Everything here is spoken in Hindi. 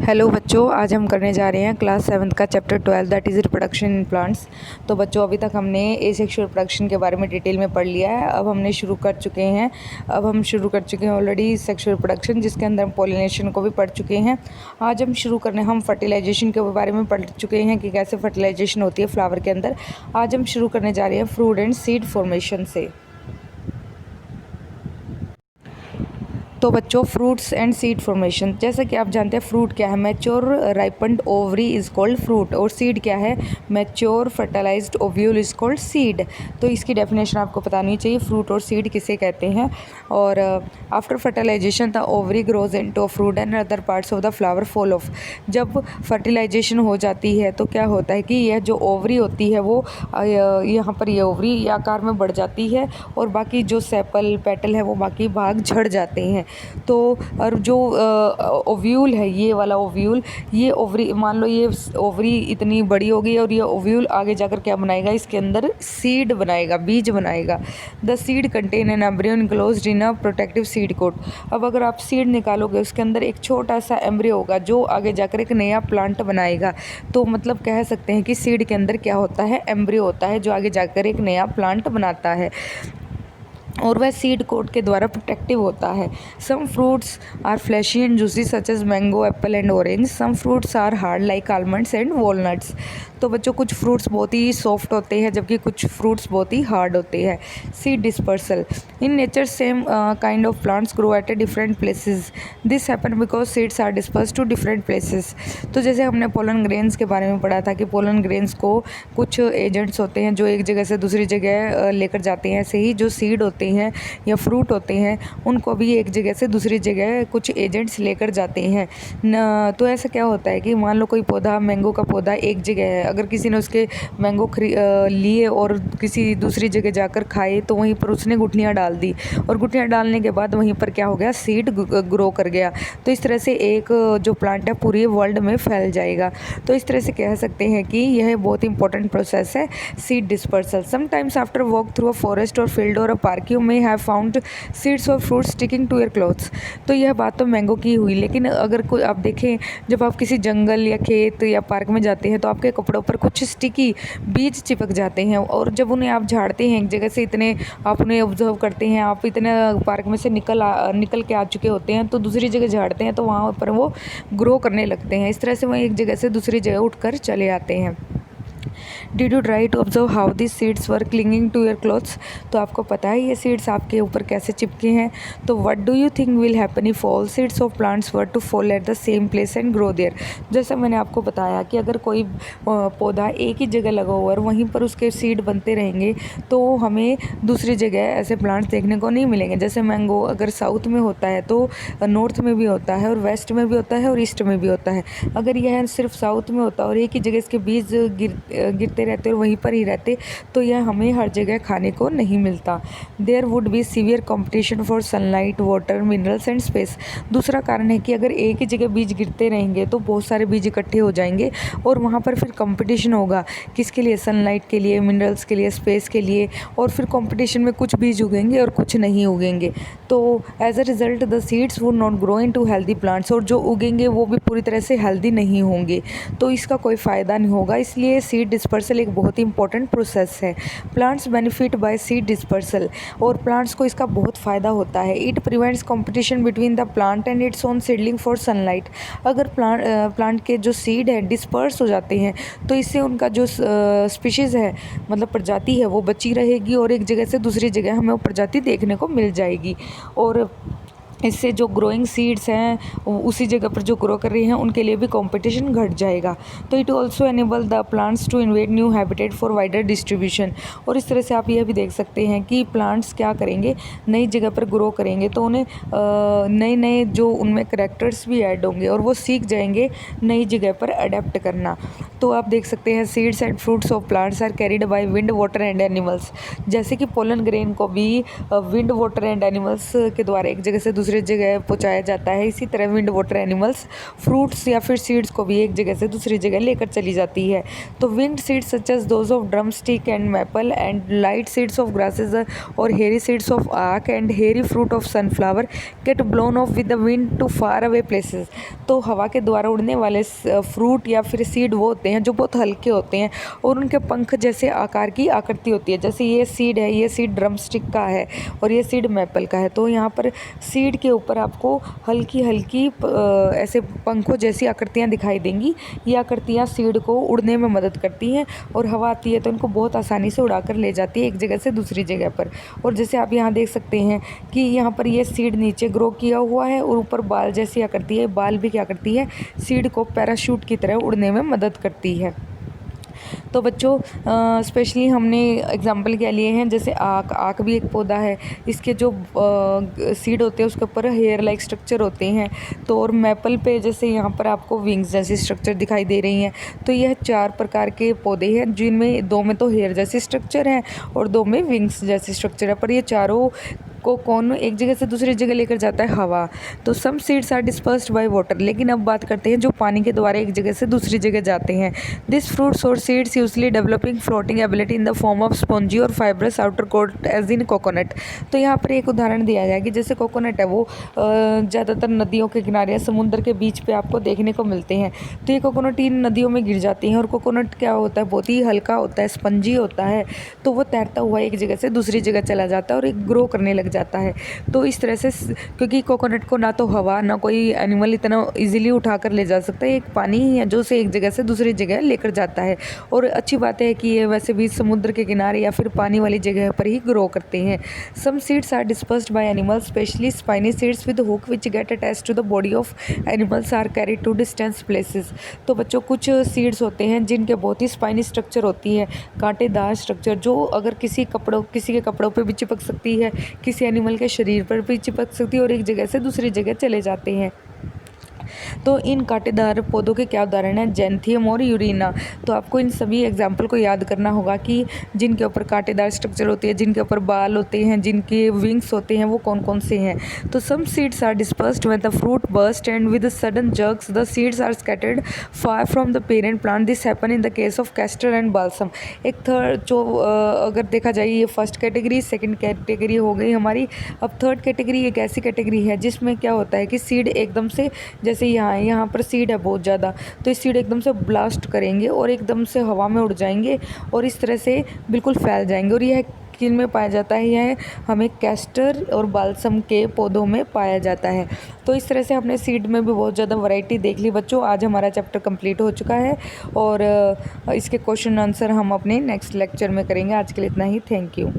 हेलो बच्चों, आज हम करने जा रहे हैं क्लास 7th का chapter 12 that is reproduction in plants. तो बच्चों, अभी तक हमने एसेक्सुअल रिप्रोडक्शन के बारे में डिटेल में पढ़ लिया है। अब हम शुरू कर चुके हैं ऑलरेडी सेक्सुअल रिप्रोडक्शन, जिसके अंदर हम पॉलिनेशन को भी पढ़ चुके हैं। आज हम फर्टिलाइजेशन के बारे में पढ़ चुके हैं कि कैसे फर्टिलाइजेशन होती है फ्लावर के अंदर। आज हम शुरू करने जा रहे हैं फ्रूट एंड सीड फॉर्मेशन से। तो बच्चों, फ्रूट्स एंड सीड फॉर्मेशन, जैसा कि आप जानते हैं फ्रूट क्या है, mature ripened ovary is called fruit, और सीड क्या है, mature fertilised ovule is called seed. तो इसकी डेफिनेशन आपको पता नहीं चाहिए, फ्रूट और सीड किसे कहते हैं। और after fertilization the ovary grows into a fruit and other parts of the flower fall off. जब फर्टिलाइजेशन हो जाती है तो क्या होता है कि यह जो ओवरी होती है वो यहाँ पर ये ओवरी ये आकार में बढ़ जाती है, और बाकी जो सेपल पेटल है वो बाकी भाग झड़ जाते हैं। तो और जो ओव्यूल है, ये वाला ओव्यूल, ये ओवरी, मान लो ये ओवरी इतनी बड़ी हो गई और ये ओव्यूल आगे जाकर क्या बनाएगा, इसके अंदर सीड बनाएगा, बीज बनाएगा। The seed contain an embryo enclosed in a protective seed coat. अब अगर आप सीड निकालोगे, उसके अंदर एक छोटा सा एम्ब्रियो होगा जो आगे जाकर एक नया प्लांट बनाएगा। तो मतलब कह सकते हैं कि सीड के अंदर क्या होता है, एम्ब्रियो होता है जो आगे जाकर एक नया प्लांट बनाता है, और वह सीड कोट के द्वारा प्रोटेक्टिव होता है। Some fruits are fleshy and juicy such as mango, apple and orange. Some fruits are hard like almonds and walnuts. तो बच्चों, कुछ फ्रूट्स बहुत ही सॉफ्ट होते हैं जबकि कुछ फ्रूट्स बहुत ही हार्ड होते हैं। Seed dispersal in nature, same kind of plants grow at a different places. This happen because seeds are disperse to different places. तो जैसे हमने पोलन ग्रेन्स के बारे में पढ़ा था कि पोलन ग्रेन्स को कुछ एजेंट्स होते हैं जो एक जगह से दूसरी जगह लेकर जाते हैं, ऐसे ही जो सीड होते हैं या फ्रूट होते हैं उनको भी एक जगह से दूसरी जगह कुछ एजेंट्स लेकर जाते हैं तो ऐसा क्या होता है कि मान लो कोई पौधा, मैंगो का पौधा एक जगह है, अगर किसी ने उसके मैंगो लिए और किसी दूसरी जगह जाकर खाए तो वहीं पर उसने गुठलियाँ डाल दी, और गुठलियाँ डालने के बाद वहीं पर क्या हो गया, सीड ग्रो कर गया। तो इस तरह से एक जो प्लांट है पूरे वर्ल्ड में फैल जाएगा। तो इस तरह से कह सकते हैं कि यह बहुत इंपॉर्टेंट प्रोसेस है, seed dispersal. Sometimes after walk through a forest और फील्ड और a park you may have found seeds और fruits sticking to your clothes. तो यह बात तो मैंगो की हुई, लेकिन अगर कोई आप देखें, जब आप किसी जंगल या खेत या पार्क में जाते हैं तो आपके कपड़ों पर कुछ स्टिकी बीज चिपक जाते हैं, और जब उन्हें आप झाड़ते हैं एक जगह से, इतने आप उन्हें ऑब्जर्व करते हैं, आप इतने पार्क में से निकल के आ चुके होते हैं, तो दूसरी जगह झाड़ते हैं तो वहाँ पर वो ग्रो करने लगते हैं। इस तरह से वो एक जगह से दूसरी जगह उठकर चले आते हैं। Did you try to observe how this seeds were clinging to your clothes. तो आपको पता है ये सीड्स आपके ऊपर कैसे चिपके हैं। तो what do you think will happen if all seeds of plants were to fall at the same place and grow there. जैसा मैंने आपको बताया कि अगर कोई पौधा एक ही जगह लगा हुआ और वहीं पर उसके सीड बनते रहेंगे तो हमें दूसरी जगह ऐसे प्लांट्स देखने को नहीं मिलेंगे। जैसे मैंगो अगर साउथ में होता है तो नॉर्थ में भी होता है, और वेस्ट में भी होता है, और ईस्ट में भी होता है। अगर यह सिर्फ साउथ में होता और एक ही जगह इसके बीज गिरते रहते और वहीं पर ही रहते तो यह हमें हर जगह खाने को नहीं मिलता। There would be severe competition for sunlight, water, minerals and space. दूसरा कारण है कि अगर एक ही जगह बीज गिरते रहेंगे तो बहुत सारे बीज इकट्ठे हो जाएंगे, और वहाँ पर फिर कंपटीशन होगा, किसके लिए, सनलाइट के लिए, मिनरल्स के लिए, स्पेस के लिए, और फिर कंपटीशन में कुछ बीज उगेंगे और कुछ नहीं उगेंगे। तो as a result the seeds would not grow into healthy plants, और जो उगेंगे वो भी पूरी तरह से हेल्दी नहीं होंगे, तो इसका कोई फ़ायदा नहीं होगा। इसलिए सीड डिस्पर्सल एक बहुत ही इंपॉर्टेंट प्रोसेस है। Plants benefit by seed dispersal, और प्लांट्स को इसका बहुत फ़ायदा होता है। It prevents competition between the plant and its own seedling for sunlight. अगर प्लांट के जो सीड है डिस्पर्स हो जाते हैं तो इससे उनका जो स्पीशीज़ है, मतलब प्रजाति है, वो बची रहेगी, और एक जगह से दूसरी जगह हमें वो प्रजाति देखने को मिल जाएगी। और इससे जो ग्रोइंग सीड्स हैं उसी जगह पर जो ग्रो कर रही हैं उनके लिए भी कंपटीशन घट जाएगा। तो it also enable the plants to invade new habitat for wider distribution. और इस तरह से आप यह भी देख सकते हैं कि प्लांट्स क्या करेंगे, नई जगह पर ग्रो करेंगे तो उन्हें नए नए जो उनमें करैक्टर्स भी ऐड होंगे और वो सीख जाएंगे नई जगह पर अडेप्ट करना। तो आप देख सकते हैं seeds and fruits of plants are carried by wind, water and animals. जैसे कि पोलन ग्रेन को भी विंड, वाटर एंड एनिमल्स के द्वारा एक जगह से दूसरी दूसरी जगह पहुंचाया जाता है। इसी तरह विंड वाटर एनिमल्स फ्रूट्स या फिर सीड्स को भी एक जगह से दूसरी जगह लेकर चली जाती है। तो wind seeds such as those of drum stick and maple and light seeds of grasses और hairy seeds of aak and hairy fruit of sunflower get blown off with the wind to far away places. तो हवा के द्वारा उड़ने वाले फ्रूट या फिर सीड वो होते हैं जो बहुत हल्के होते हैं और उनके पंख जैसे आकार की आकृति होती है। जैसे ये सीड है, ये सीड ड्रम स्टिक का है और ये सीड मैपल का है। तो यहाँ पर सीड के ऊपर आपको हल्की हल्की ऐसे पंखों जैसी आकृतियाँ दिखाई देंगी। ये आकृतियाँ सीड को उड़ने में मदद करती हैं और हवा आती है तो इनको बहुत आसानी से उड़ाकर ले जाती है एक जगह से दूसरी जगह पर। और जैसे आप यहाँ देख सकते हैं कि यहाँ पर ये सीड नीचे ग्रो किया हुआ है और ऊपर बाल जैसी आकृति है। बाल भी क्या करती है, सीड को पैराशूट की तरह उड़ने में मदद करती है। तो बच्चों स्पेशली हमने एग्जांपल क्या लिए हैं, जैसे आक भी एक पौधा है। इसके जो सीड होते हैं उसके ऊपर हेयर लाइक स्ट्रक्चर होते हैं। तो और मैपल पे जैसे यहाँ पर आपको विंग्स जैसी स्ट्रक्चर दिखाई दे रही हैं। तो यह 4 प्रकार के पौधे हैं जिनमें 2 में तो हेयर जैसी स्ट्रक्चर है और 2 में विंग्स जैसी स्ट्रक्चर है। पर ये चारों को कौन एक जगह से दूसरी जगह लेकर जाता है, हवा। तो some seeds are dispersed by water. लेकिन अब बात करते हैं जो पानी के द्वारा एक जगह से दूसरी जगह जाते हैं। दिस फ्रूट्स और seeds usually developing floating ability in the form of spongy और fibrous outer coat as in coconut. तो यहाँ पर एक उदाहरण दिया गया कि जैसे कोकोनट है वो ज़्यादातर नदियों के किनारे या समुद्र के बीच पे आपको देखने को मिलते हैं। तो ये कोकोनट इन नदियों में गिर जाती हैं और कोकोनट क्या होता है, बहुत ही हल्का होता है, स्पंजी होता है। तो वो तैरता हुआ एक जगह से दूसरी जगह चला जाता है और एक ग्रो करने लग जाता है। तो इस तरह से क्योंकि कोकोनट को ना तो हवा ना कोई एनिमल इतना इजीली उठा कर ले जा सकता है, एक पानी ही है जो उसे एक जगह से दूसरी जगह लेकर जाता है। और अच्छी बात है कि ये वैसे भी समुद्र के किनारे या फिर पानी वाली जगह पर ही ग्रो करते हैं। Some seeds are dispersed by animals specially spiny seeds with hook which get attached to the body of animals are carried to distance places. तो बच्चों कुछ सीड्स होते हैं जिनके बहुत ही स्पाइनी स्ट्रक्चर होती है, कांटेदार स्ट्रक्चर, जो अगर किसी के कपड़ों पे भी चिपक सकती है, किसी एनिमल के शरीर पर भी चिपक सकती है और एक जगह से दूसरी जगह चले जाते हैं। तो इन कांटेदार पौधों के क्या उदाहरण हैं, जैंथियम और यूरिना। तो आपको इन सभी एग्जाम्पल को याद करना होगा कि जिनके ऊपर कांटेदार स्ट्रक्चर होती है, जिनके ऊपर बाल होते हैं, जिनके विंग्स होते हैं, वो कौन कौन से हैं। तो some seeds are dispersed when the fruit burst and with sudden jerks the seeds are scattered far from the parent plant. This happen in the case of castor and balsam. एक थर्ड जो अगर देखा जाए ये फर्स्ट कैटेगरी, सेकंड कैटेगरी हो गई हमारी। अब थर्ड कैटेगरी एक ऐसी कैटेगरी है जिसमें क्या होता है कि सीड एकदम से, जैसे यहाँ पर सीड है बहुत ज़्यादा, तो इस सीड एकदम से ब्लास्ट करेंगे और एकदम से हवा में उड़ जाएंगे और इस तरह से बिल्कुल फैल जाएंगे। और यह किन में पाया जाता है, यह हमें कैस्टर और बाल्सम के पौधों में पाया जाता है। तो इस तरह से हमने सीड में भी बहुत ज़्यादा वैरायटी देख ली बच्चों। आज हमारा चैप्टर कंप्लीट हो चुका है और इसके क्वेश्चन आंसर हम अपने नेक्स्ट लेक्चर में करेंगे। आज के लिए इतना ही, थैंक यू।